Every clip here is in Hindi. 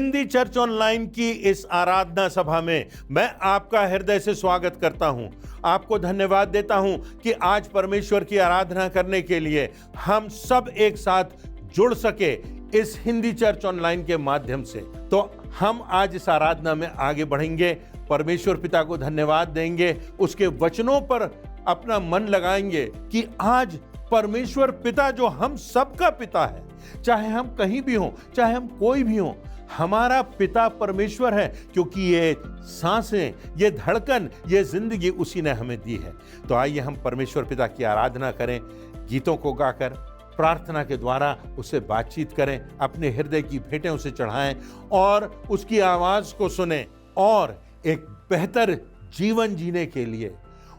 हिंदी चर्च ऑनलाइन की इस आराधना सभा में मैं आपका हृदय से स्वागत करता हूं। आपको धन्यवाद देता हूं कि आज परमेश्वर की आराधना करने के लिए हम सब एक साथ जुड़ सके इस हिंदी चर्च ऑनलाइन के माध्यम से। तो हम आज इस आराधना में आगे बढ़ेंगे, परमेश्वर पिता को धन्यवाद देंगे, उसके वचनों पर अपना मन लगाएंगे कि आज परमेश्वर पिता जो हम सबका पिता है, चाहे हम कहीं भी हों, चाहे हम कोई भी हों, हमारा पिता परमेश्वर है, क्योंकि ये सांसें, ये धड़कन, ये जिंदगी उसी ने हमें दी है। तो आइए हम परमेश्वर पिता की आराधना करें, गीतों को गाकर, प्रार्थना के द्वारा उससे बातचीत करें, अपने हृदय की भेंटें उसे चढ़ाएं और उसकी आवाज को सुनें और एक बेहतर जीवन जीने के लिए,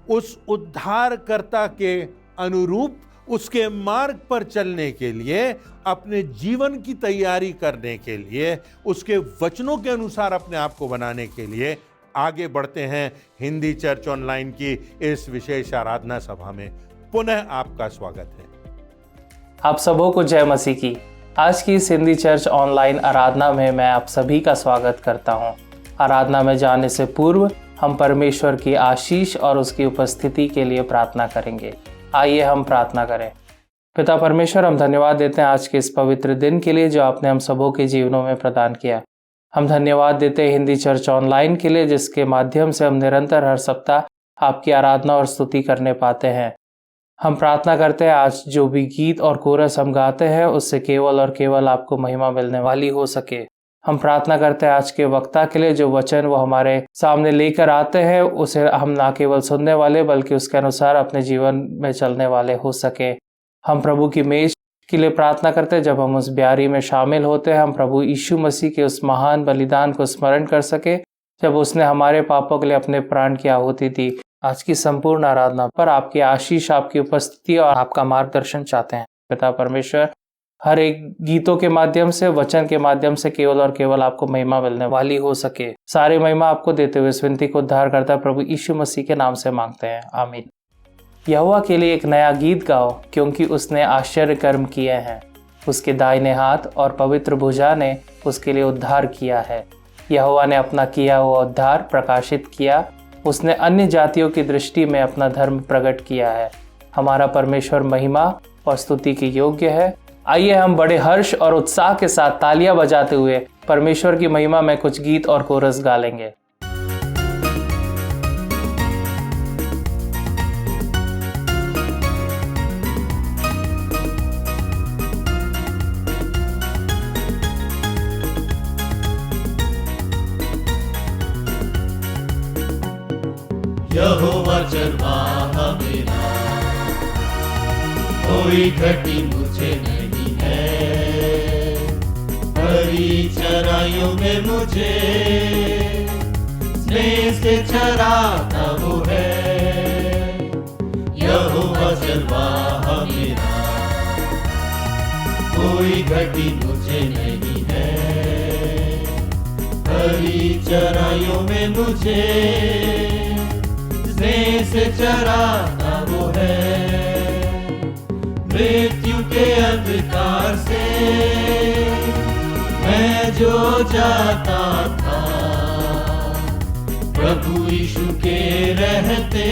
उस उद्धारकर्ता के अनुरूप उसके मार्ग पर चलने के लिए, अपने जीवन की तैयारी करने के लिए, उसके वचनों के अनुसार अपने आप को बनाने के लिए आगे बढ़ते हैं। हिंदी चर्च ऑनलाइन की इस विशेष आराधना सभा में पुनः आपका स्वागत है। आप सबों को जय मसीह की। आज की इस हिंदी चर्च ऑनलाइन आराधना में मैं आप सभी का स्वागत करता हूं। आराधना में जाने से पूर्व हम परमेश्वर की आशीष और उसकी उपस्थिति के लिए प्रार्थना करेंगे। आइए हम प्रार्थना करें। पिता परमेश्वर, हम धन्यवाद देते हैं आज के इस पवित्र दिन के लिए जो आपने हम सबों के जीवनों में प्रदान किया। हम धन्यवाद देते हैं हिंदी चर्च ऑनलाइन के लिए, जिसके माध्यम से हम निरंतर हर सप्ताह आपकी आराधना और स्तुति करने पाते हैं। हम प्रार्थना करते हैं आज जो भी गीत और कोरस हम गाते हैं उससे केवल और केवल आपको महिमा मिलने वाली हो सके। हम प्रार्थना करते हैं आज के वक्ता के लिए, जो वचन वो हमारे सामने लेकर आते हैं उसे हम ना केवल सुनने वाले बल्कि उसके अनुसार अपने जीवन में चलने वाले हो सके। हम प्रभु की मेज के लिए प्रार्थना करते हैं, जब हम उस ब्यारी में शामिल होते हैं हम प्रभु यीशु मसीह के उस महान बलिदान को स्मरण कर सके, जब उसने हमारे पापों के लिए अपने प्राण की आहुति दी। आज की संपूर्ण आराधना पर आपकी आशीष, आपकी उपस्थिति और आपका मार्गदर्शन चाहते हैं। पिता परमेश्वर, हर एक गीतों के माध्यम से, वचन के माध्यम से केवल और केवल आपको महिमा मिलने वाली हो सके। सारी महिमा आपको देते हुए इस विनती को उद्धार करता प्रभु यीशु मसीह के नाम से मांगते हैं, आमीन। यहोवा के लिए एक नया गीत गाओ, क्योंकि उसने आश्चर्य कर्म किए हैं। उसके दाहिने हाथ और पवित्र भुजा ने उसके लिए उद्धार किया है। यहोवा ने अपना किया हुआ उद्धार प्रकाशित किया। उसने अन्य जातियों की दृष्टि में अपना धर्म प्रकट किया है। हमारा परमेश्वर महिमा और स्तुति के योग्य है। आइए हम बड़े हर्ष और उत्साह के साथ तालियां बजाते हुए परमेश्वर की महिमा में कुछ गीत और कोरस गा लेंगे। यहोवा चरवाहा मेरा, कोई घटी मुझे नहीं है। हरी चराइयों में मुझे स्नेह से चराता वो है। यहोवा चरवाहा मेरा, कोई घटी मुझे नहीं है। हरी चराइयों में मुझे स्नेह से चराता वो है। मृत्यु के अंधकार से मैं जो जाता था, प्रभु यीशु के रहते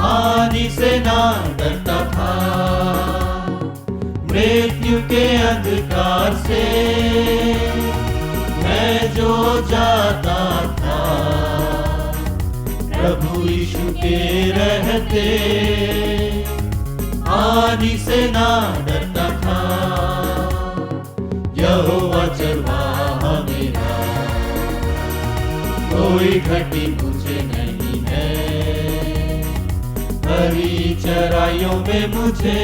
हानि से ना डरता था। मृत्यु के अंधकार से मैं जो जाता था, प्रभु यीशु के रहते हानि से ना डरता था। यहोवा चरवाहा मेरा, कोई घटी मुझे नहीं है। हरी चराइयों में मुझे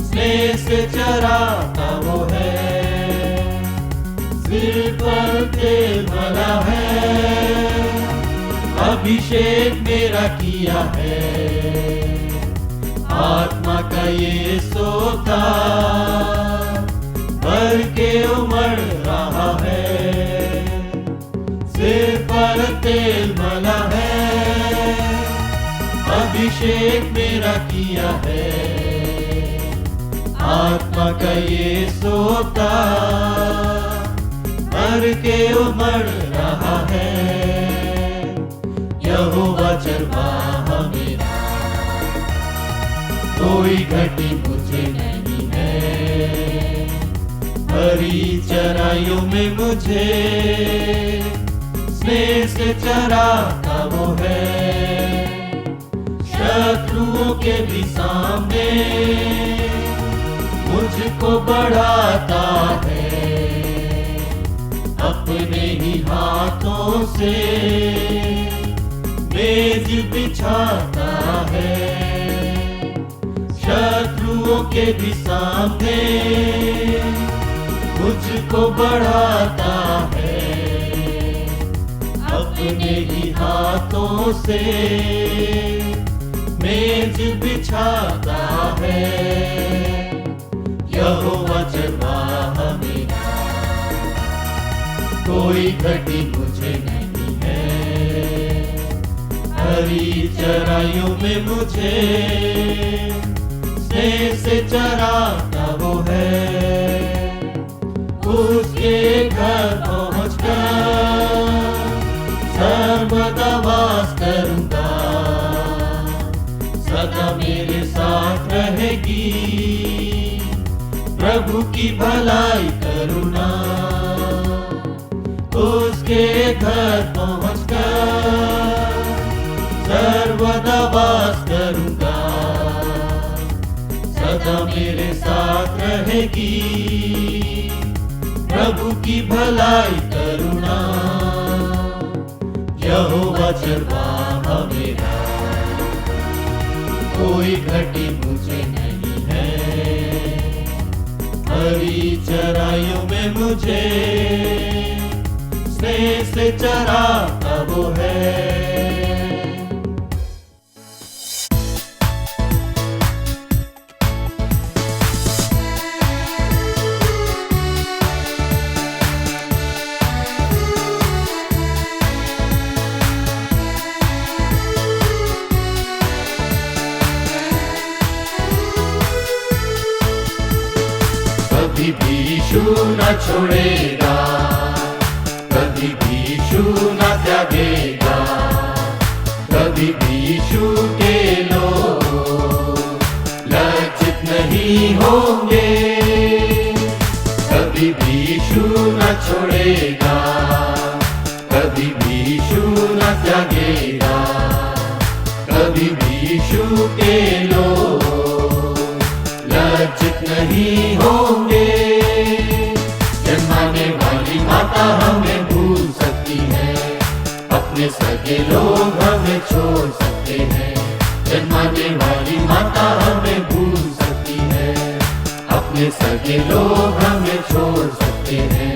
स्नेह से चराता वो है। सिर पर तेल भरा है, अभिषेक मेरा किया है। आत्मा का ये सोता भर के उमड़ रहा है। सिर पर तेल मला है, अभिषेक मेरा किया है। आत्मा का ये सोता मर के उमड़ रहा है। यहोवा चरवाहा मेरा, कोई घटी मुझे नहीं है। हरी चराइयों में मुझे स्नेह से चराता वो है। शत्रुओं के भी सामने मुझको बढ़ाता है। अपने ही हाथों से मेज बिछाता है। शत्रुओं के भी सामने मुझको बढ़ाता है। अपने ही हाथों से मेज बिछाता है। यहोवा चरवाहा मेरा, कोई घटी मुझे नहीं है। हरी चराइयों में मुझे स्नेह से चराता वो है। उसके घर पहुंचकर सर्वदा वास करूंगा। सदा मेरे साथ रहेगी प्रभु की भलाई करुणा। उसके घर पहुंचकर सर्वदा वास करूंगा। सदा मेरे साथ रहेगी प्रभु की भलाई करुणा। यहोवा चरवाहा मेरा, कोई घटी मुझे नहीं है। हरी चराइयों में मुझे स्नेह से चराता वो है। कभी भी यीशु न छोड़ेगा, कभी भी यीशु न त्यागेगा। कभी भी यीशु के लोग लज्जित नहीं होंगे। कभी भी यीशु न छोड़ेगा, कभी भी यीशु न त्यागेगा। कभी भी यीशु के लोग लज्जित नहीं होंगे। जन्माने वाली माता हमें भूल सकती है, अपने सगे लोग हमें छोड़ सकते हैं। जन्माने वाली माता हमें भूल सकती है, अपने सगे लोग हमें छोड़ सकते हैं।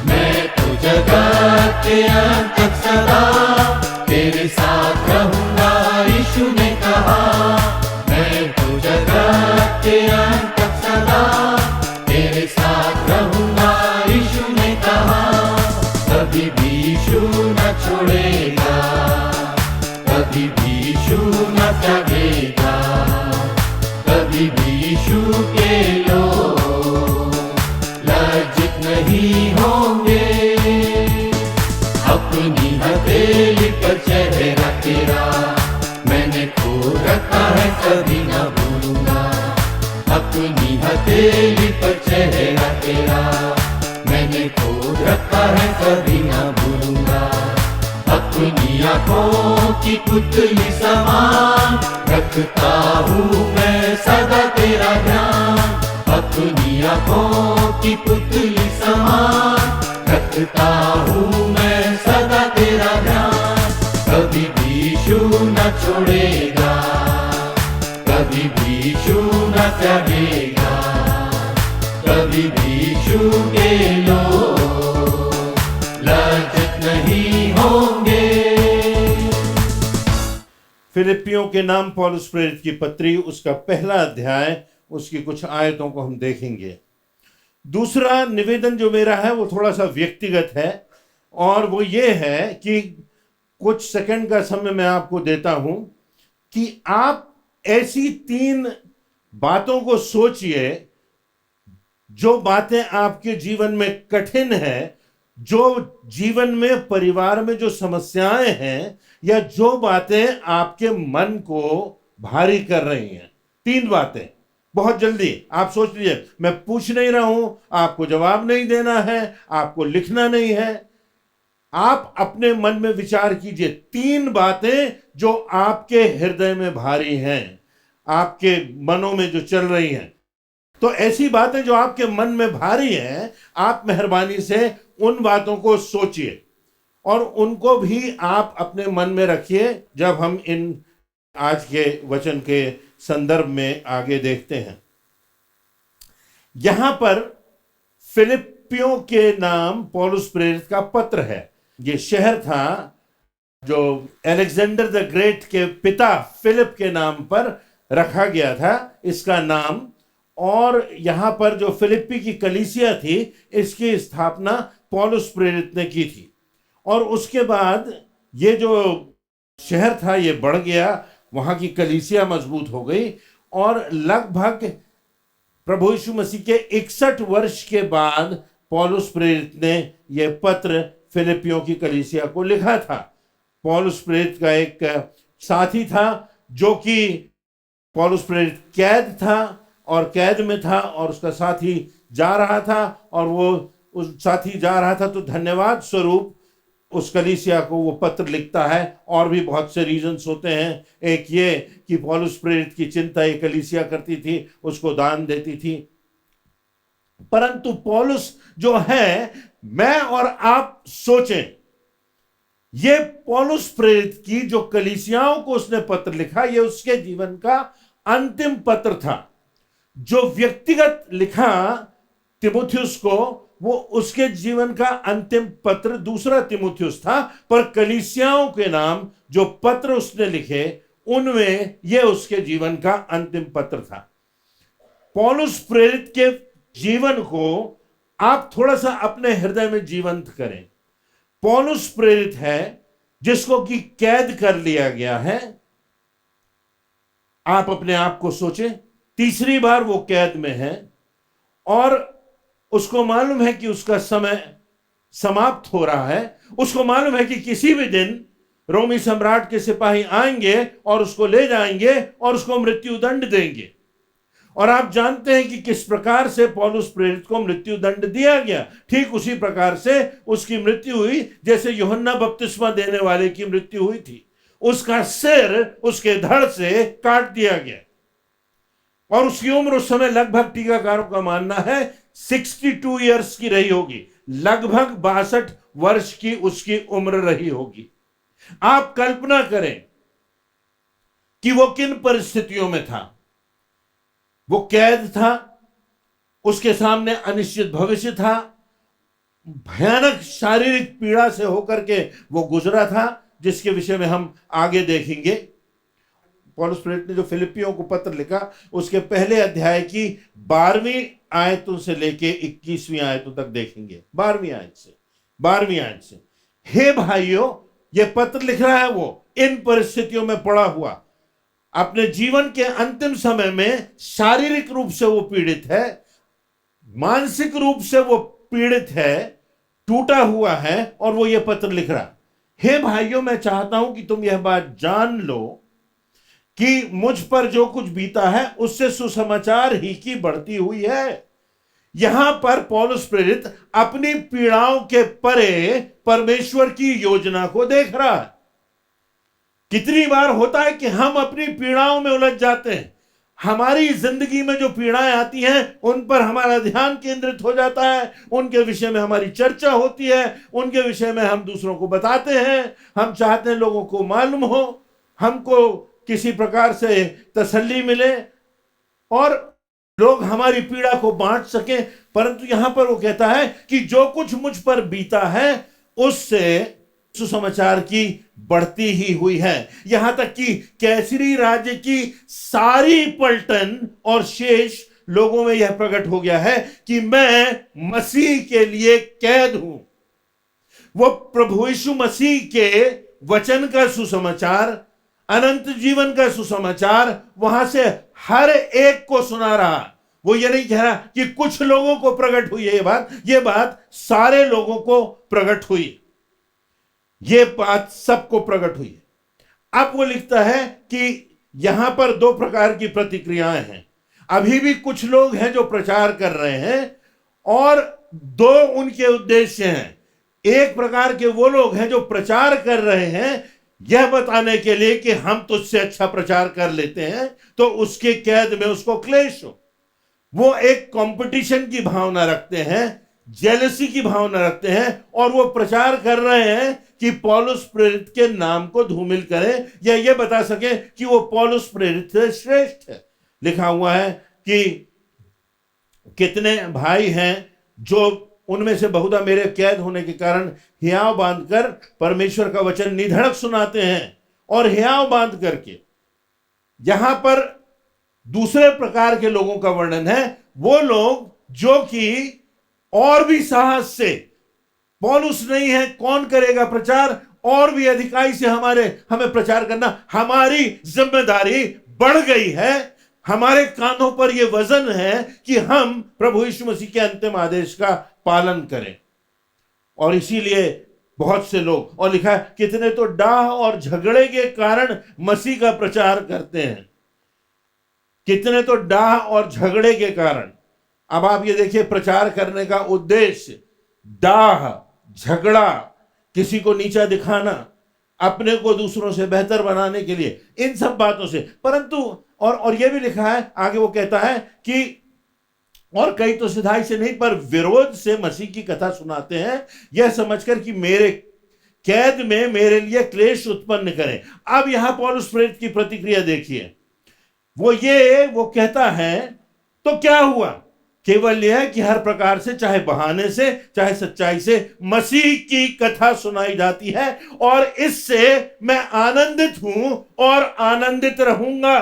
मैं तो जगत के अंत तक सदा तेरे साथ रहूंगा, यीशु ने कहा। मैं तो जगत के अंत तक सदा तेरे साथ रहूंगा, यीशु ने कहा। कभी भी यीशु न छोड़ेगा, कभी भी यीशु न त्यागेगा। कभी भी यीशु के लोग लज्जित नहीं होंगे। अपनी हथेली पर चेहरा तेरा मैंने खो रखा है, कभी न भूलूंगा। अपनी हथेली पर चेहरा तेरा मैंने खो रखा है, कभी न भूलूंगा। अपनी आंखों की पुतली समान रखता हूँ मैं सदा तेरा ध्यान। अपनी आंखों की पुतली समान रखता हूँ मैं सदा तेरा ध्यान। कभी भी यीशु न छोड़ेगा, कभी भी यीशु न त्यागेगा। कभी भी यीशु के लोग लज्जित नहीं होंगे। फिलिपियों के नाम पौलुस प्रेरित की पत्री, उसका पहला अध्याय, उसकी कुछ आयतों को हम देखेंगे। दूसरा निवेदन जो मेरा है वो थोड़ा सा व्यक्तिगत है, और वो ये है कि कुछ सेकंड का समय मैं आपको देता हूं कि आप ऐसी 3 बातों को सोचिए जो बातें आपके जीवन में कठिन है, जो जीवन में परिवार में जो समस्याएं हैं, या जो बातें आपके मन को भारी कर रही हैं। 3 बातें बहुत जल्दी आप सोच लीजिए। मैं पूछ नहीं रहा हूं, आपको जवाब नहीं देना है, आपको लिखना नहीं है। आप अपने मन में विचार कीजिए 3 बातें जो आपके हृदय में भारी हैं, आपके मनों में जो चल रही हैं। तो ऐसी बातें जो आपके मन में भारी हैं, आप मेहरबानी से उन बातों को सोचिए और उनको भी आप अपने मन में रखिए जब हम इन आज के वचन के संदर्भ में आगे देखते हैं। यहां पर फिलिपियों के नाम पौलुस प्रेरित का पत्र है। ये शहर था जो अलेक्जेंडर द ग्रेट के पिता फिलिप के नाम पर रखा गया था इसका नाम। और यहां पर जो फिलिप्पी की कलीसिया थी, इसकी स्थापना पौलुस प्रेरित ने की थी। और उसके बाद ये जो शहर था ये बढ़ गया, वहां की कलीसिया मजबूत हो गई। और लगभग प्रभु यीशु मसीह के 61 वर्ष के बाद पौलुस प्रेरित ने यह पत्र फिलिपियों की कलीसिया को लिखा था। पौलुस प्रेरित का एक साथी था जो कि पौलुस प्रेरित कैद था और कैद में था, और उसका साथी जा रहा था, और वो उस साथी जा रहा था तो धन्यवाद स्वरूप उस कलीसिया को वो पत्र लिखता है। और भी बहुत से रीजंस होते हैं। एक ये कि पौलुस प्रेरित की चिंता ये कलीसिया करती थी, उसको दान देती थी। परंतु पौलुस जो है, मैं और आप सोचें, ये पौलुस प्रेरित की जो कलीसियाओं को उसने पत्र लिखा, ये उसके जीवन का अंतिम पत्र था। जो व्यक्तिगत लिखा तिमुथियुस को, वो उसके जीवन का अंतिम पत्र दूसरा तिमुथियुस था। पर कलीसियाओं के नाम जो पत्र उसने लिखे, उनमें यह उसके जीवन का अंतिम पत्र था। पौलुस प्रेरित के जीवन को आप थोड़ा सा अपने हृदय में जीवंत करें। पौलुस प्रेरित है जिसको कि कैद कर लिया गया है। आप अपने आप को सोचें, 3री बार वो कैद में है और उसको मालूम है कि उसका समय समाप्त हो रहा है। उसको मालूम है कि किसी भी दिन रोमी सम्राट के सिपाही आएंगे और उसको ले जाएंगे और उसको मृत्यु दंड देंगे। और आप जानते हैं कि किस प्रकार से पौलुस प्रेरित को मृत्यु दंड दिया गया। ठीक उसी प्रकार से उसकी मृत्यु हुई जैसे यूहन्ना बपतिस्मा देने वाले की मृत्यु हुई थी। उसका सिर उसके धड़ से काट दिया गया और उसकी उम्र उस समय लगभग, टीकाकारों का मानना है, 62 ईयर्स की रही होगी। लगभग 62 वर्ष की उसकी उम्र रही होगी। आप कल्पना करें कि वो किन परिस्थितियों में था। वो कैद था, उसके सामने अनिश्चित भविष्य था, भयानक शारीरिक पीड़ा से होकर के वो गुजरा था, जिसके विषय में हम आगे देखेंगे। पौलुस प्रेरित ने जो फिलिपियों को पत्र लिखा, उसके पहले अध्याय की 12वीं आयतों से लेके 21वीं आयतों तक देखेंगे। 12वीं आयत से हे भाइयों, ये पत्र लिख रहा है वो इन परिस्थितियों में पड़ा हुआ, अपने जीवन के अंतिम समय में शारीरिक रूप से वो पीड़ित है, मानसिक रूप से वो पीड़ित है, टूटा हुआ है, और वो ये पत्र लिख रहा। हे भाइयों, मैं चाहता हूं कि तुम यह बात जान लो कि मुझ पर जो कुछ बीता है उससे सुसमाचार ही की बढ़ती हुई है। यहां पर पौलुस प्रेरित अपनी पीड़ाओं के परे परमेश्वर की योजना को देख रहा है। कितनी बार होता है कि हम अपनी पीड़ाओं में उलझ जाते हैं। हमारी जिंदगी में जो पीड़ाएं आती हैं उन पर हमारा ध्यान केंद्रित हो जाता है, उनके विषय में हमारी चर्चा होती है, उनके विषय में हम दूसरों को बताते हैं। हम चाहते हैं लोगों को मालूम हो, हमको किसी प्रकार से तसल्ली मिले और लोग हमारी पीड़ा को बांट सकें। परंतु यहां पर वो कहता है कि जो कुछ मुझ पर बीता है उससे सुसमाचार की बढ़ती ही हुई है। यहां तक कि कैसरी राज्य की सारी पलटन और शेष लोगों में यह प्रकट हो गया है कि मैं मसीह के लिए कैद हूं। वो प्रभु यीशु मसीह के वचन का सुसमाचार, अनंत जीवन का सुसमाचार वहां से हर एक को सुना रहा। वो ये नहीं कह रहा कि कुछ लोगों को प्रकट हुई है ये बात सारे लोगों को प्रकट हुई, ये बात सबको प्रकट हुई है। अब वो लिखता है कि यहां पर दो प्रकार की प्रतिक्रियाएं हैं। अभी भी कुछ लोग हैं जो प्रचार कर रहे हैं और दो उनके उद्देश्य हैं। एक प्रकार के वो लोग हैं जो प्रचार कर रहे हैं यह बताने के लिए कि हम तुझसे अच्छा प्रचार कर लेते हैं तो उसके कैद में उसको क्लेश हो। वो एक कंपटीशन की भावना रखते हैं, जेलसी की भावना रखते हैं और वो प्रचार कर रहे हैं कि पौलुस प्रेरित के नाम को धूमिल करें या ये बता सके कि वो पौलुस प्रेरित से श्रेष्ठ है। लिखा हुआ है कि कितने भाई हैं जो उनमें से बहुधा मेरे कैद होने के कारण हियाव बांधकर परमेश्वर का वचन निधड़क सुनाते हैं। और हियाव बांध करके यहां पर दूसरे प्रकार के लोगों का वर्णन है, वो लोग जो कि और भी साहस से, पौलुस नहीं है कौन करेगा प्रचार, और भी अधिकाई से हमें प्रचार करना, हमारी जिम्मेदारी बढ़ गई है, हमारे कांधों पर यह वजन है कि हम प्रभु यीशु मसीह के अंतिम आदेश का पालन करें। और इसीलिए बहुत से लोग, और लिखा है कितने तो डाह और झगड़े के कारण मसीह का प्रचार करते हैं, कितने तो डाह और झगड़े के कारण। अब आप ये देखिए, प्रचार करने का उद्देश्य डाह, झगड़ा, किसी को नीचा दिखाना, अपने को दूसरों से बेहतर बनाने के लिए, इन सब बातों से। परंतु और यह भी लिखा है, आगे वो कहता है कि और कई तो सिधाई से नहीं पर विरोध से मसीह की कथा सुनाते हैं, यह समझकर कि मेरे कैद में मेरे लिए क्लेश उत्पन्न करें। अब यहां पौलुस प्रेरित की प्रतिक्रिया देखिए, वो कहता है तो क्या हुआ, केवल यह कि हर प्रकार से, चाहे बहाने से चाहे सच्चाई से, मसीह की कथा सुनाई जाती है और इससे मैं आनंदित हूं और आनंदित रहूंगा,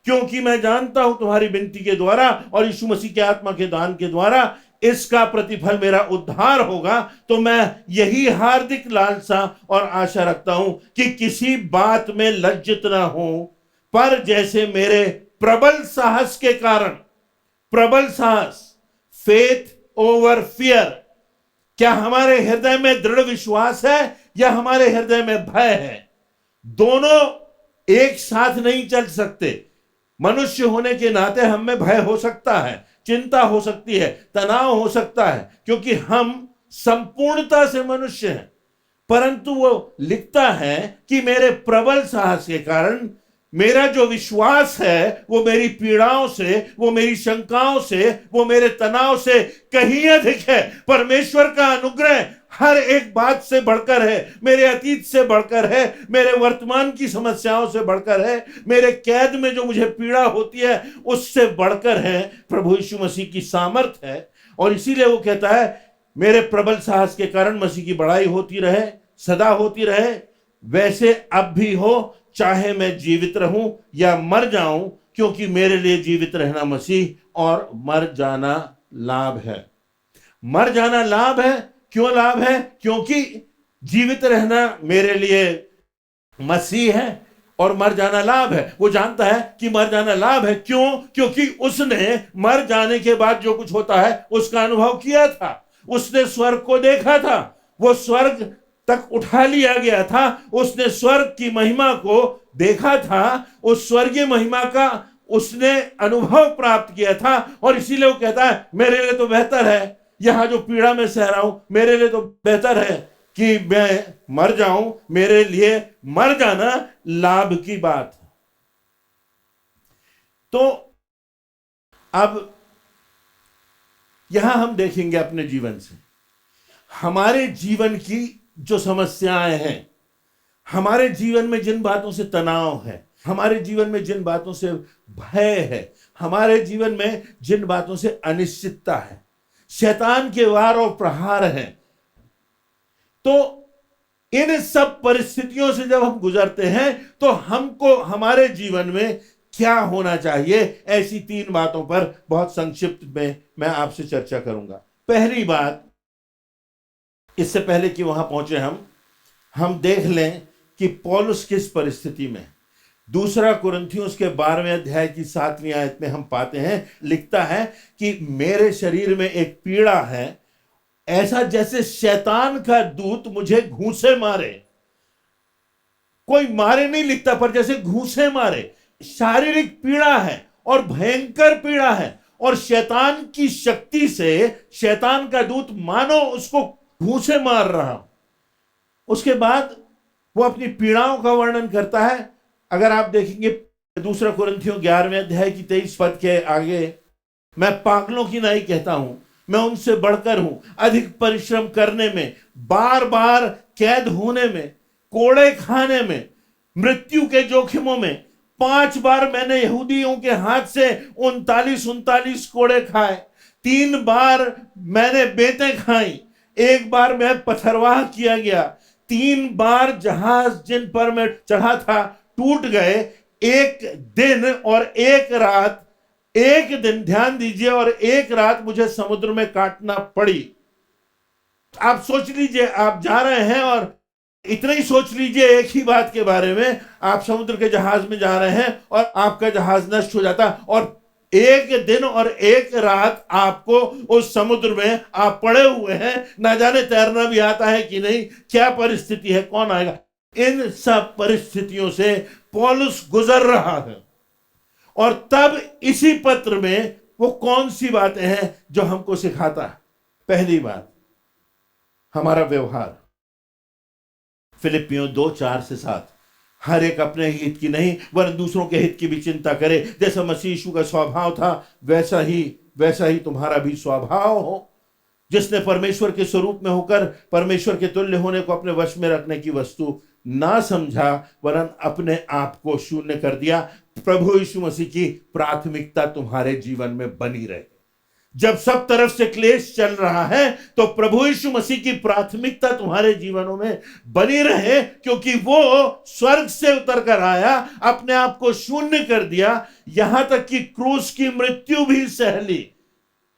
क्योंकि मैं जानता हूं तुम्हारी विनती के द्वारा और यीशु मसीह के आत्मा के दान के द्वारा इसका प्रतिफल मेरा उद्धार होगा। तो मैं यही हार्दिक लालसा और आशा रखता हूं कि किसी बात में लज्जित ना हो, पर जैसे मेरे प्रबल साहस के कारण, प्रबल साहस, फेथ ओवर फियर, क्या हमारे हृदय में दृढ़ विश्वास है या हमारे हृदय में भय है? दोनों एक साथ नहीं चल सकते। मनुष्य होने के नाते हम में भय हो सकता है, चिंता हो सकती है, तनाव हो सकता है, क्योंकि हम संपूर्णता से मनुष्य हैं। परंतु वो लिखता है कि मेरे प्रबल साहस के कारण मेरा जो विश्वास है वो मेरी पीड़ाओं से, वो मेरी शंकाओं से, वो मेरे तनाव से कहीं अधिक है। परमेश्वर का अनुग्रह हर एक बात से बढ़कर है, मेरे अतीत से बढ़कर है, मेरे वर्तमान की समस्याओं से बढ़कर है, मेरे कैद में जो मुझे पीड़ा होती है उससे बढ़कर है प्रभु यीशु मसीह की सामर्थ है। और इसीलिए वो कहता है मेरे प्रबल साहस के कारण मसीह की बड़ाई होती रहे, सदा होती रहे, वैसे अब भी हो, चाहे मैं जीवित रहूं या मर जाऊं, क्योंकि मेरे लिए जीवित रहना मसीह और मर जाना लाभ है। मर जाना लाभ है। क्यों लाभ है? क्योंकि जीवित रहना मेरे लिए मसीह है और मर जाना लाभ है। वो जानता है कि मर जाना लाभ है। क्यों? क्योंकि उसने मर जाने के बाद जो कुछ होता है उसका अनुभव किया था, उसने स्वर्ग को देखा था, वो स्वर्ग तक उठा लिया गया था, उसने स्वर्ग की महिमा को देखा था, उस स्वर्गीय महिमा का उसने अनुभव प्राप्त किया था। और इसीलिए वो कहता है मेरे लिए तो बेहतर है यहां जो पीड़ा में सह रहा हूं, मेरे लिए तो बेहतर है कि मैं मर जाऊं, मेरे लिए मर जाना लाभ की बात है। तो अब यहां हम देखेंगे अपने जीवन से, हमारे जीवन की जो समस्याएं हैं, हमारे जीवन में जिन बातों से तनाव है, हमारे जीवन में जिन बातों से भय है, हमारे जीवन में जिन बातों से अनिश्चितता है, शैतान के वार और प्रहार हैं, तो इन सब परिस्थितियों से जब हम गुजरते हैं तो हमको हमारे जीवन में क्या होना चाहिए, ऐसी 3 बातों पर बहुत संक्षिप्त में मैं आपसे चर्चा करूंगा। पहली बात, इससे पहले कि वहां पहुंचे हम देख लें कि पौलुस किस परिस्थिति में। दूसरा कुरिन्थियों के 12वें अध्याय की 7वीं आयत में हम पाते हैं, लिखता है कि मेरे शरीर में एक पीड़ा है, ऐसा जैसे शैतान का दूत मुझे घूंसे मारे। कोई मारे नहीं लिखता, पर जैसे घूंसे मारे। शारीरिक पीड़ा है और भयंकर पीड़ा है, और शैतान की शक्ति से शैतान का दूत मानो उसको घूंसे मार रहा। उसके बाद वो अपनी पीड़ाओं का वर्णन करता है। अगर आप देखेंगे दूसरा कुरिन्थियों 11वें अध्याय की 23 पद के आगे, मैं पागलों की नाई कहता हूं, मैं उनसे बढ़कर हूं, अधिक परिश्रम करने में, बार बार कैद होने में, कोड़े खाने में, मृत्यु के जोखिमों में। 5 बार मैंने यहूदियों के हाथ से 39 कोड़े खाए, 3 बार मैंने बेतें खाई, 1 बार मैं पथरवाह किया गया, 3 बार जहाज जिन पर मैं चढ़ा था टूट गए, 1 दिन और 1 रात, 1 दिन ध्यान दीजिए, और 1 रात मुझे समुद्र में काटना पड़ी। आप सोच लीजिए, आप जा रहे हैं और इतना ही सोच लीजिए एक ही बात के बारे में, आप समुद्र के जहाज में जा रहे हैं और आपका जहाज नष्ट हो जाता, और 1 दिन और 1 रात आपको उस समुद्र में आप पड़े हुए हैं, ना जाने तैरना भी आता है कि नहीं, क्या परिस्थिति है, कौन आएगा। इन सब परिस्थितियों से पौलुस गुजर रहा है, और तब इसी पत्र में वो कौन सी बातें हैं जो हमको सिखाता है। पहली बात, हमारा व्यवहार। फिलिपियों 2:4-7, हर एक अपने हित की नहीं वरन दूसरों के हित की भी चिंता करे, जैसा मसीह यीशु का स्वभाव था वैसा ही तुम्हारा भी स्वभाव हो। जिसने परमेश्वर के स्वरूप में होकर परमेश्वर के तुल्य होने को अपने वश में रखने की वस्तु ना समझा, वरन अपने आप को शून्य कर दिया। प्रभु यीशु मसीह की प्राथमिकता तुम्हारे जीवन में बनी रहे। जब सब तरफ से क्लेश चल रहा है तो प्रभु यीशु मसीह की प्राथमिकता तुम्हारे जीवनों में बनी रहे, क्योंकि वो स्वर्ग से उतर कर आया, अपने आप को शून्य कर दिया, यहां तक कि क्रूस की मृत्यु भी सह ली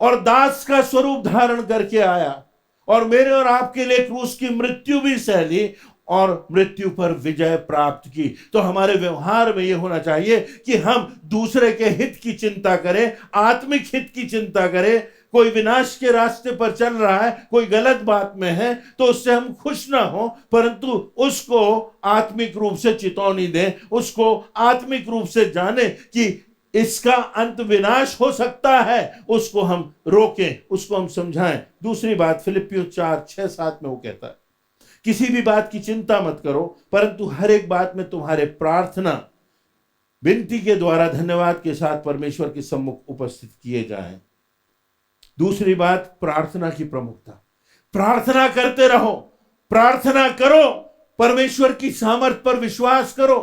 और दास का स्वरूप धारण करके आया, और मेरे और आपके लिए क्रूस की मृत्यु भी सह ली और मृत्यु पर विजय प्राप्त की। तो हमारे व्यवहार में यह होना चाहिए कि हम दूसरे के हित की चिंता करें, आत्मिक हित की चिंता करें। कोई विनाश के रास्ते पर चल रहा है, कोई गलत बात में है, तो उससे हम खुश ना हो, परंतु उसको आत्मिक रूप से चेतावनी दें, उसको आत्मिक रूप से जाने कि इसका अंत विनाश हो सकता है, उसको हम रोकें, उसको हम समझाएं। दूसरी बात, फिलिपियों 4:6-7 में वो कहता है, किसी भी बात की चिंता मत करो, परंतु हर एक बात में तुम्हारे प्रार्थना विनती के द्वारा धन्यवाद के साथ परमेश्वर के सम्मुख उपस्थित किए जाएं। दूसरी बात, प्रार्थना की प्रमुखता। प्रार्थना करते रहो, प्रार्थना करो, परमेश्वर की सामर्थ पर विश्वास करो।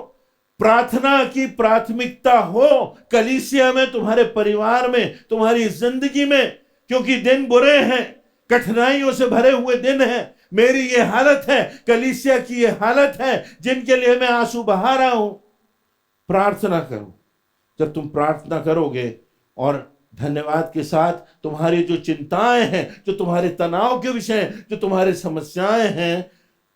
प्रार्थना की प्राथमिकता हो कलीसिया में, तुम्हारे परिवार में, तुम्हारी जिंदगी में, क्योंकि दिन बुरे हैं, कठिनाइयों से भरे हुए दिन हैं। मेरी ये हालत है, कलीसिया की ये हालत है, जिनके लिए मैं आंसू बहा रहा हूं। प्रार्थना करो। जब तुम प्रार्थना करोगे और धन्यवाद के साथ तुम्हारी जो चिंताएं हैं, जो तुम्हारे तनाव के विषय, जो तुम्हारे समस्याएं हैं,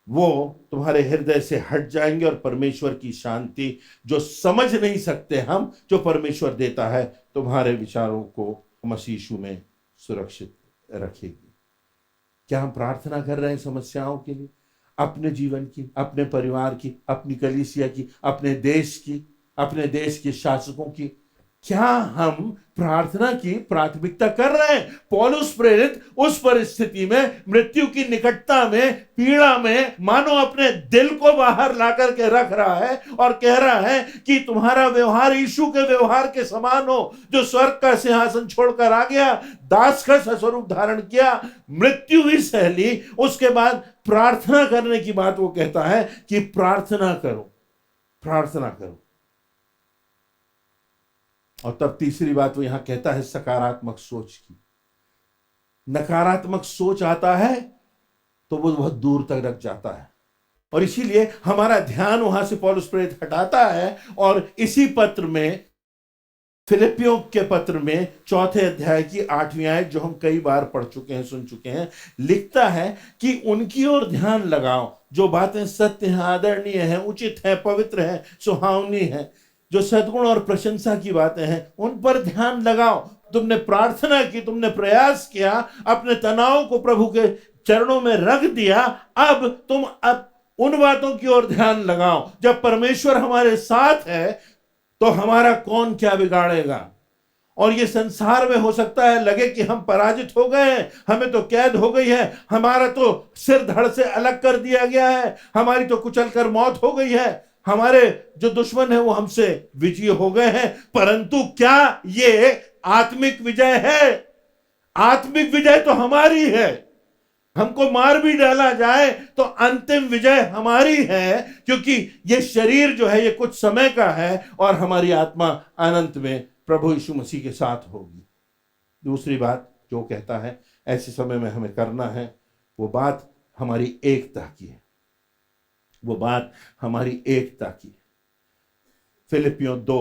वो तुम्हारे हृदय से हट जाएंगे, और परमेश्वर की शांति जो समझ नहीं सकते हम, जो परमेश्वर देता है, तुम्हारे विचारों को मसीह यीशु में सुरक्षित रखेगी। क्या हम प्रार्थना कर रहे हैं समस्याओं के लिए, अपने जीवन की, अपने परिवार की, अपनी कलीसिया की, अपने देश के शासकों की? क्या हम प्रार्थना की प्राथमिकता कर रहे हैं? पौलुस प्रेरित उस परिस्थिति में, मृत्यु की निकटता में, पीड़ा में, मानो अपने दिल को बाहर ला करके रख रहा है और कह रहा है कि तुम्हारा व्यवहार यीशु के व्यवहार के समान हो, जो स्वर्ग का सिंहासन छोड़कर आ गया, दास का स्वरूप धारण किया, मृत्यु भी सह ली। उसके बाद प्रार्थना करने की बात वो कहता है कि प्रार्थना करो, प्रार्थना करो। और तब तीसरी बात वो यहां कहता है, सकारात्मक सोच की। नकारात्मक सोच आता है तो वो बहुत दूर तक रख जाता है, और इसीलिए हमारा ध्यान वहां से पौलुस प्रेरित हटाता है, और इसी पत्र में, फिलिपियों के पत्र में 4 अध्याय की 8वीं आयत, जो हम कई बार पढ़ चुके हैं, सुन चुके हैं, लिखता है कि उनकी ओर ध्यान लगाओ, जो बातें सत्य हैं, आदरणीय हैं, उचित हैं, पवित्र हैं, सुहावनी हैं, जो सद्गुण और प्रशंसा की बातें हैं, उन पर ध्यान लगाओ। तुमने प्रार्थना की, तुमने प्रयास किया, अपने तनाव को प्रभु के चरणों में रख दिया, अब तुम उन बातों की ओर ध्यान लगाओ। जब परमेश्वर हमारे साथ है तो हमारा कौन क्या बिगाड़ेगा। और ये संसार में हो सकता है लगे कि हम पराजित हो गए हैं, हमें तो कैद हो गई है, हमारा तो सिर धड़ से अलग कर दिया गया है, हमारी तो कुचल कर मौत हो गई है, हमारे जो दुश्मन है वो हमसे विजयी हो गए हैं। परंतु क्या ये आत्मिक विजय है? आत्मिक विजय तो हमारी है। हमको मार भी डाला जाए तो अंतिम विजय हमारी है, क्योंकि ये शरीर जो है ये कुछ समय का है और हमारी आत्मा अनंत में प्रभु यीशु मसीह के साथ होगी। दूसरी बात जो कहता है ऐसे समय में हमें करना है, वो बात हमारी एकता की है। वो बात हमारी एकता की। फिलिपियों 2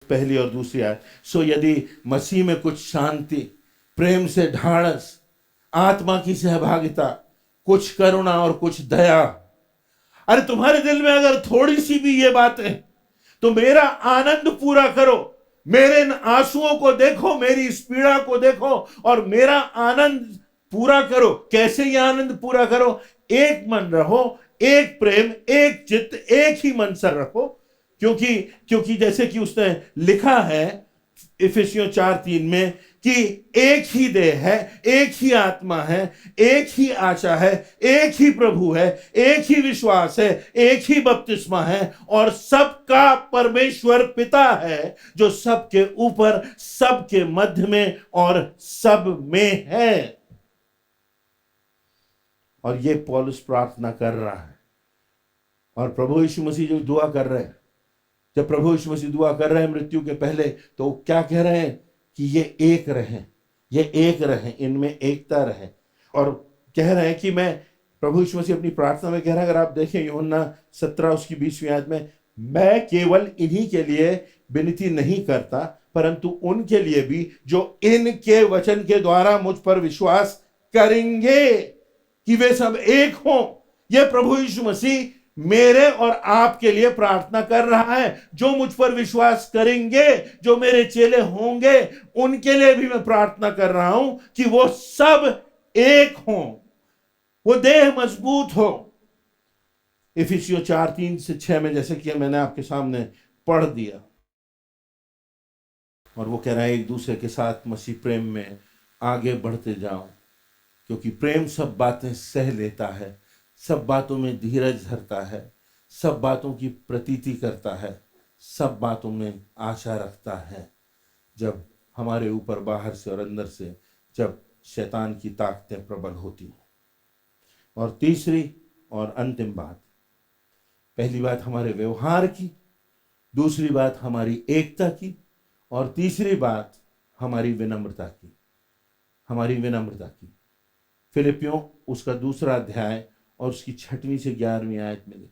पहली और दूसरी आयत, सो यदि मसीह में कुछ शांति, प्रेम से ढाढ़स, आत्मा की सहभागिता, कुछ करुणा और कुछ दया, अरे तुम्हारे दिल में अगर थोड़ी सी भी ये बात है तो मेरा आनंद पूरा करो। मेरे इन आंसुओं को देखो, मेरी इस पीड़ा को देखो और मेरा आनंद पूरा करो। कैसे ये आनंद पूरा करो? एक मन रहो, एक प्रेम, एक चित्त, एक ही मन सर रखो। क्योंकि जैसे कि उसने लिखा है इफिसियों 4:3 में कि एक ही देह है, एक ही आत्मा है, एक ही आशा है, एक ही प्रभु है, एक ही विश्वास है, एक ही बपतिस्मा है और सबका परमेश्वर पिता है जो सबके ऊपर, सबके मध्य में और सब में है। और ये पौलुस प्रार्थना कर रहा है। और प्रभु यीशु मसीह जो दुआ कर रहे हैं, जब प्रभु यीशु मसीह दुआ कर रहे हैं मृत्यु के पहले, तो क्या कह रहे हैं कि ये एक रहें, ये एक रहें, इनमें एकता रहे। और कह रहे हैं कि मैं, प्रभु यीशु मसीह अपनी प्रार्थना में कह रहा है, अगर आप देखें यूहन्ना 17 उसकी 20वीं आयत में, मैं केवल इन्हीं के लिए विनती नहीं करता परंतु उनके लिए भी जो इनके वचन के द्वारा मुझ पर विश्वास करेंगे, कि वे सब एक हों। ये प्रभु यीशु मसीह मेरे और आपके लिए प्रार्थना कर रहा है। जो मुझ पर विश्वास करेंगे, जो मेरे चेले होंगे, उनके लिए भी मैं प्रार्थना कर रहा हूं कि वो सब एक हों, वो देह मजबूत हो। इफिसियों 4:3-6 में जैसे कि मैंने आपके सामने पढ़ दिया। और वो कह रहा है एक दूसरे के साथ मसीह प्रेम में आगे बढ़ते जाओ, क्योंकि प्रेम सब बातें सह लेता है, सब बातों में धीरज धरता है, सब बातों की प्रतीति करता है, सब बातों में आशा रखता है। जब हमारे ऊपर बाहर से और अंदर से जब शैतान की ताकतें प्रबल होती हैं। और तीसरी और अंतिम बात, पहली बात हमारे व्यवहार की, दूसरी बात हमारी एकता की और तीसरी बात हमारी विनम्रता की, हमारी विनम्रता की। फिलिपियों उसका 2 अध्याय और उसकी 6वीं से 11वीं आयत में,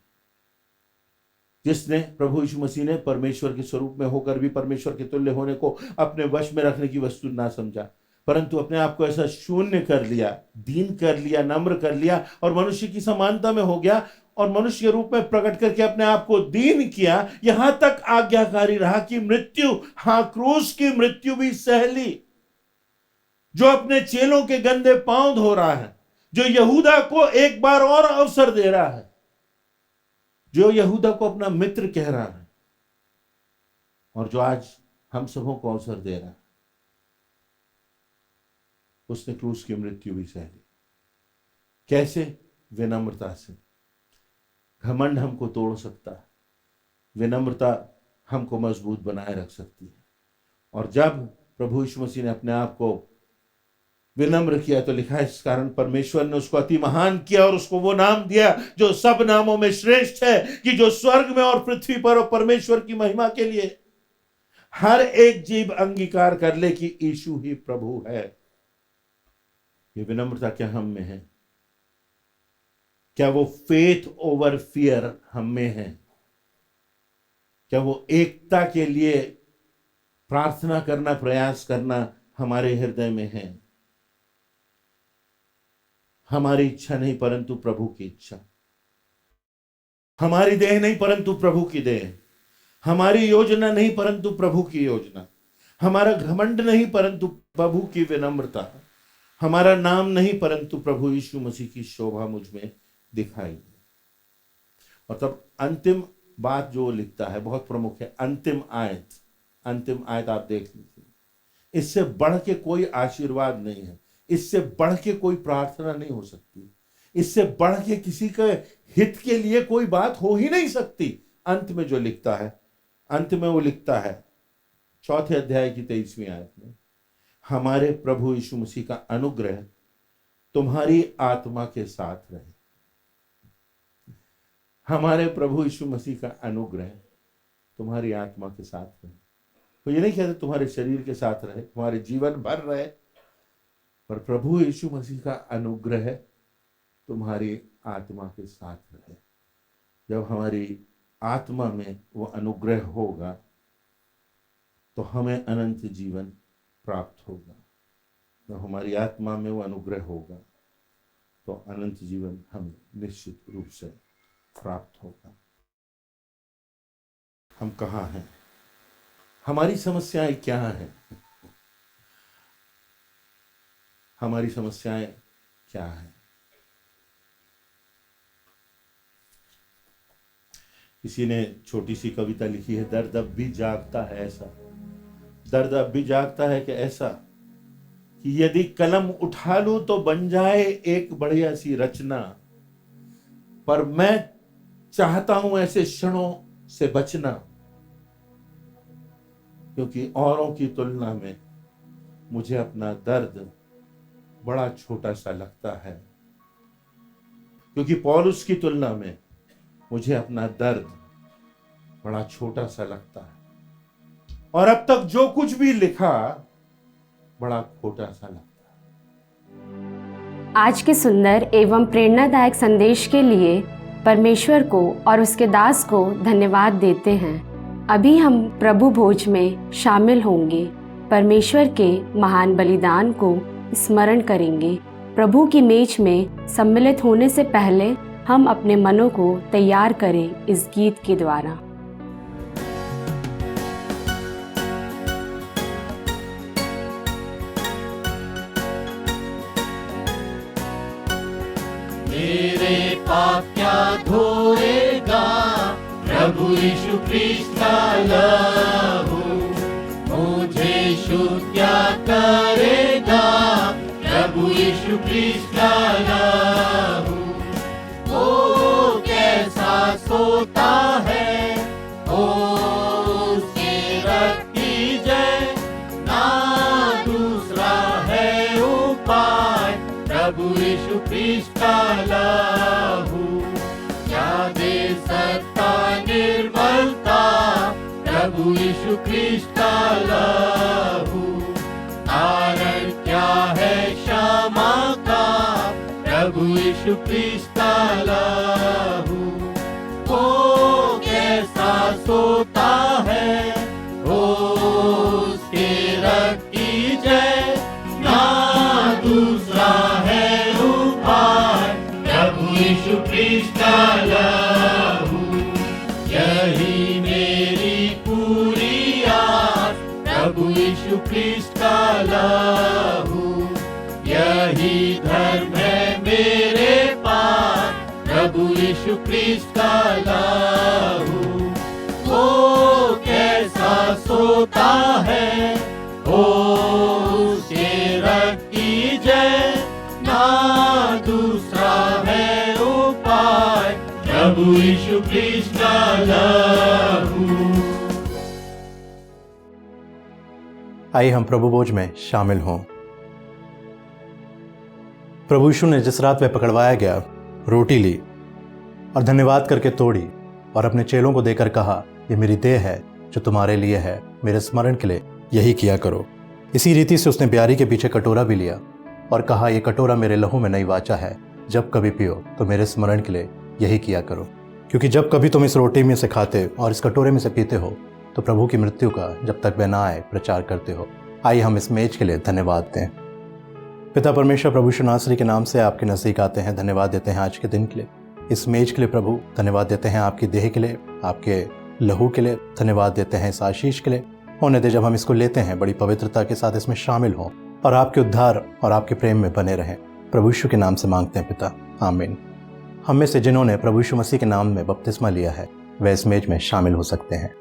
जिसने प्रभु यीशु मसीह ने परमेश्वर के स्वरूप में होकर भी परमेश्वर के तुल्य होने को अपने वश में रखने की वस्तु ना समझा, परंतु अपने आप को ऐसा शून्य कर लिया, दीन कर लिया, नम्र कर लिया और मनुष्य की समानता में हो गया और मनुष्य के रूप में प्रकट करके अपने आप को दीन किया, यहां तक आज्ञाकारी रहा कि मृत्यु, हां क्रूस की मृत्यु भी सह ली। जो अपने चेलों के गंदे पांव धो रहा है, जो यहूदा को एक बार और अवसर दे रहा है, जो यहूदा को अपना मित्र कह रहा है और जो आज हम सबों को अवसर दे रहा है, उसने क्रूस की मृत्यु भी सह ली। कैसे? विनम्रता से। घमंड हमको तोड़ सकता है, विनम्रता हमको मजबूत बनाए रख सकती है। और जब प्रभु यीशु मसीह ने अपने आप को विनम्र किया तो लिखा है इस कारण परमेश्वर ने उसको अति महान किया और उसको वो नाम दिया जो सब नामों में श्रेष्ठ है, कि जो स्वर्ग में और पृथ्वी पर और परमेश्वर की महिमा के लिए हर एक जीव अंगीकार कर ले कि यीशु ही प्रभु है। ये विनम्रता क्या हम में है? क्या वो फेथ ओवर फियर हम में है? क्या वो एकता के लिए प्रार्थना करना, प्रयास करना हमारे हृदय में है? हमारी इच्छा नहीं परंतु प्रभु की इच्छा। हमारी देह नहीं परंतु प्रभु की देह, हमारी योजना नहीं परंतु प्रभु की योजना, हमारा घमंड नहीं परंतु प्रभु की विनम्रता, हमारा नाम नहीं परंतु प्रभु यीशु मसीह की शोभा मुझ में दिखाई दे। और तब अंतिम बात जो लिखता है बहुत प्रमुख है, अंतिम आयत आप देख लीजिए। इससे बढ़ के कोई आशीर्वाद नहीं है, इससे बढ़ के कोई प्रार्थना नहीं हो सकती, इससे बढ़ के किसी के हित के लिए कोई बात हो ही नहीं सकती। अंत में जो लिखता है, अंत में वो लिखता है 4 अध्याय की 23वीं आयत में, हमारे प्रभु यीशु मसीह का अनुग्रह तुम्हारी आत्मा के साथ रहे। हमारे प्रभु यीशु मसीह का अनुग्रह तुम्हारी आत्मा के साथ रहे। तो ये नहीं कहते तुम्हारे शरीर के साथ रहे, तुम्हारे जीवन भर रहे, पर प्रभु यीशु मसीह का अनुग्रह तुम्हारी आत्मा के साथ रहे। जब हमारी आत्मा में वो अनुग्रह होगा तो हमें अनंत जीवन प्राप्त होगा। जब हमारी आत्मा में वो अनुग्रह होगा तो अनंत जीवन हमें निश्चित रूप से प्राप्त होगा। हम कहाँ हैं? हमारी समस्याएं क्या हैं? हमारी समस्याएं क्या हैं? किसी ने छोटी सी कविता लिखी है, दर्द अब भी जागता है ऐसा, दर्द अब भी जागता है कि ऐसा कि यदि कलम उठा लूं तो बन जाए एक बढ़िया सी रचना, पर मैं चाहता हूं ऐसे क्षणों से बचना, क्योंकि औरों की तुलना में मुझे अपना दर्द बड़ा छोटा सा लगता है। क्योंकि पौलुस की तुलना में मुझे अपना दर्द बड़ा छोटा सा लगता है, और अब तक जो कुछ भी लिखा बड़ा खोटा सा लगता है। आज के सुंदर एवं प्रेरणादायक संदेश के लिए परमेश्वर को और उसके दास को धन्यवाद देते हैं। अभी हम प्रभु भोज में शामिल होंगे, परमेश्वर के महान बलिदान को स्मरण करेंगे। प्रभु की मेज में सम्मिलित होने से पहले हम अपने मनों को तैयार करें इस गीत के द्वारा। मेरे पाप क्या धोएगा प्रभु यीशु ख्रीस्त का लहू, मुझे शुद्ध क्या करेगा प्रभु यीशु ख्रीस्त का लहू। ओ कैसा सोता है, ओ उसके रक्त की जय, ना दूसरा है उपाय प्रभु यीशु ख्रीस्त का लहू। क्या दे सकता निर्मलता प्रभु यीशु ख्रीस्त का लहू। कारण क्या है क्षमा का प्रभु यीशु ख्रीस्त का लहू। ओ कैसा सोता है, ओ उसके रक्त की जय, ना दूसरा है उपाय प्रभु यीशु ख्रीस्त का लहू। यही मेरी पूरी आस प्रभु यीशु ख्रीस्त का लहू। यही धर्म है मेरे पास प्रभु यीशु ख्रीस्त का लहू। ओ कैसा सोता है, ओ उसके रक्त की जय, ना दूसरा है उपाय प्रभु यीशु ख्रीस्त का लहू। आइए हम प्रभु भोज में शामिल हों। प्रभु यीशु ने जिस रात वह पकड़वाया गया रोटी ली और धन्यवाद करके तोड़ी और अपने चेलों को देकर कहा, ये मेरी देह है जो तुम्हारे लिए है, मेरे स्मरण के लिए यही किया करो। इसी रीति से उसने ब्यारी के पीछे कटोरा भी लिया और कहा, ये कटोरा मेरे लहू में नई वाचा है, जब कभी पियो तो मेरे स्मरण के लिए यही किया करो। क्योंकि जब कभी तुम इस रोटी में से खाते और इस कटोरे में से पीते हो तो प्रभु की मृत्यु का जब तक वह ना आए प्रचार करते हो। आइए हम इस मेज के लिए धन्यवाद दें। पिता परमेश्वर, प्रभु यीशु नासरी के नाम से आपके नज़दीक आते हैं, धन्यवाद देते हैं आज के दिन के लिए। इस मेज के लिए प्रभु धन्यवाद देते हैं, आपकी देह के लिए, आपके लहू के लिए धन्यवाद देते हैं, इस आशीष के लिए। होने दे जब हम इसको लेते हैं बड़ी पवित्रता के साथ इसमें शामिल हों और आपके उद्धार और आपके प्रेम में बने रहें। प्रभु यीशु के नाम से मांगते हैं पिता, आमीन। हम में से जिन्होंने प्रभु यीशु मसीह के नाम में बपतिस्मा लिया है वह इस मेज में शामिल हो सकते हैं।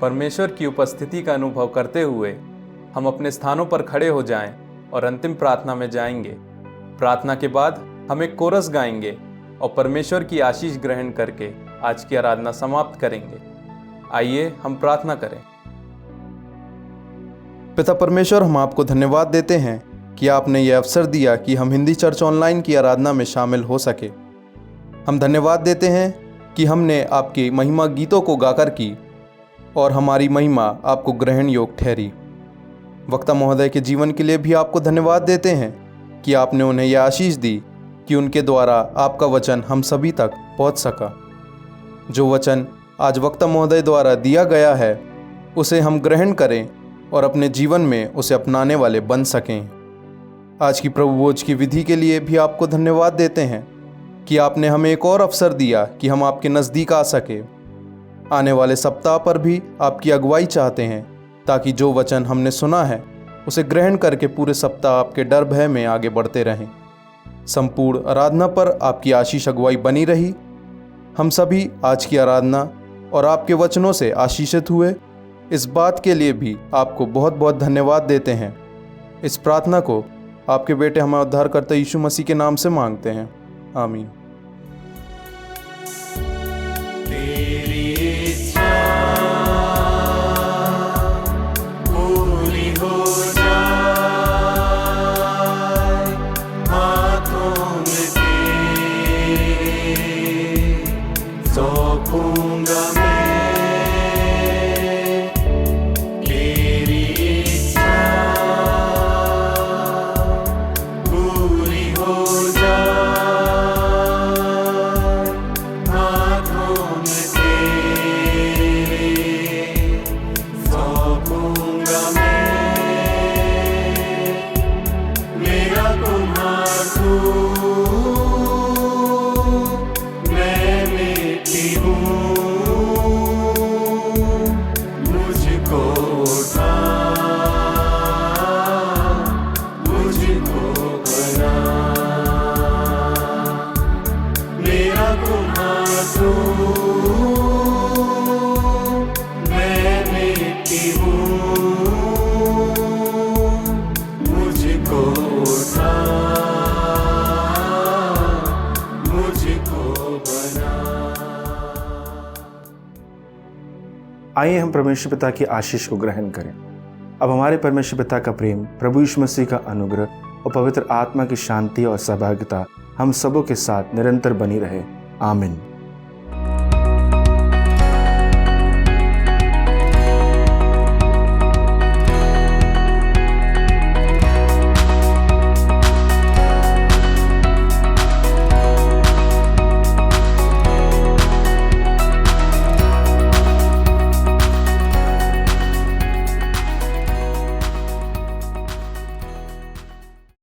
परमेश्वर की उपस्थिति का अनुभव करते हुए हम अपने स्थानों पर खड़े हो जाएं और अंतिम प्रार्थना में जाएंगे। प्रार्थना के बाद हम एक कोरस गाएंगे और परमेश्वर की आशीष ग्रहण करके आज की आराधना समाप्त करेंगे। आइए हम प्रार्थना करें। पिता परमेश्वर, हम आपको धन्यवाद देते हैं कि आपने ये अवसर दिया कि हम हिंदी चर्च ऑनलाइन की आराधना में शामिल हो सके। हम धन्यवाद देते हैं कि हमने आपकी महिमा गीतों को गाकर की और हमारी महिमा आपको ग्रहण योग्य ठहरी। वक्ता महोदय के जीवन के लिए भी आपको धन्यवाद देते हैं कि आपने उन्हें यह आशीष दी कि उनके द्वारा आपका वचन हम सभी तक पहुंच सका। जो वचन आज वक्ता महोदय द्वारा दिया गया है उसे हम ग्रहण करें और अपने जीवन में उसे अपनाने वाले बन सकें। आज की प्रभु भोज की विधि के लिए भी आपको धन्यवाद देते हैं कि आपने हमें एक और अवसर दिया कि हम आपके नज़दीक आ सके। आने वाले सप्ताह पर भी आपकी अगुवाई चाहते हैं ताकि जो वचन हमने सुना है उसे ग्रहण करके पूरे सप्ताह आपके डर भय में आगे बढ़ते रहें। संपूर्ण आराधना पर आपकी आशीष अगुवाई बनी रही। हम सभी आज की आराधना और आपके वचनों से आशीषित हुए, इस बात के लिए भी आपको बहुत बहुत धन्यवाद देते हैं। इस प्रार्थना को आपके बेटे हमारे उद्धारकर्ता यीशु मसीह के नाम से मांगते हैं, आमीन। आइए हम परमेश्वर पिता की आशीष को ग्रहण करें। अब हमारे परमेश्वर पिता का प्रेम, प्रभु यीशु मसीह का अनुग्रह और पवित्र आत्मा की शांति और सहभागिता हम सबों के साथ निरंतर बनी रहे। आमीन।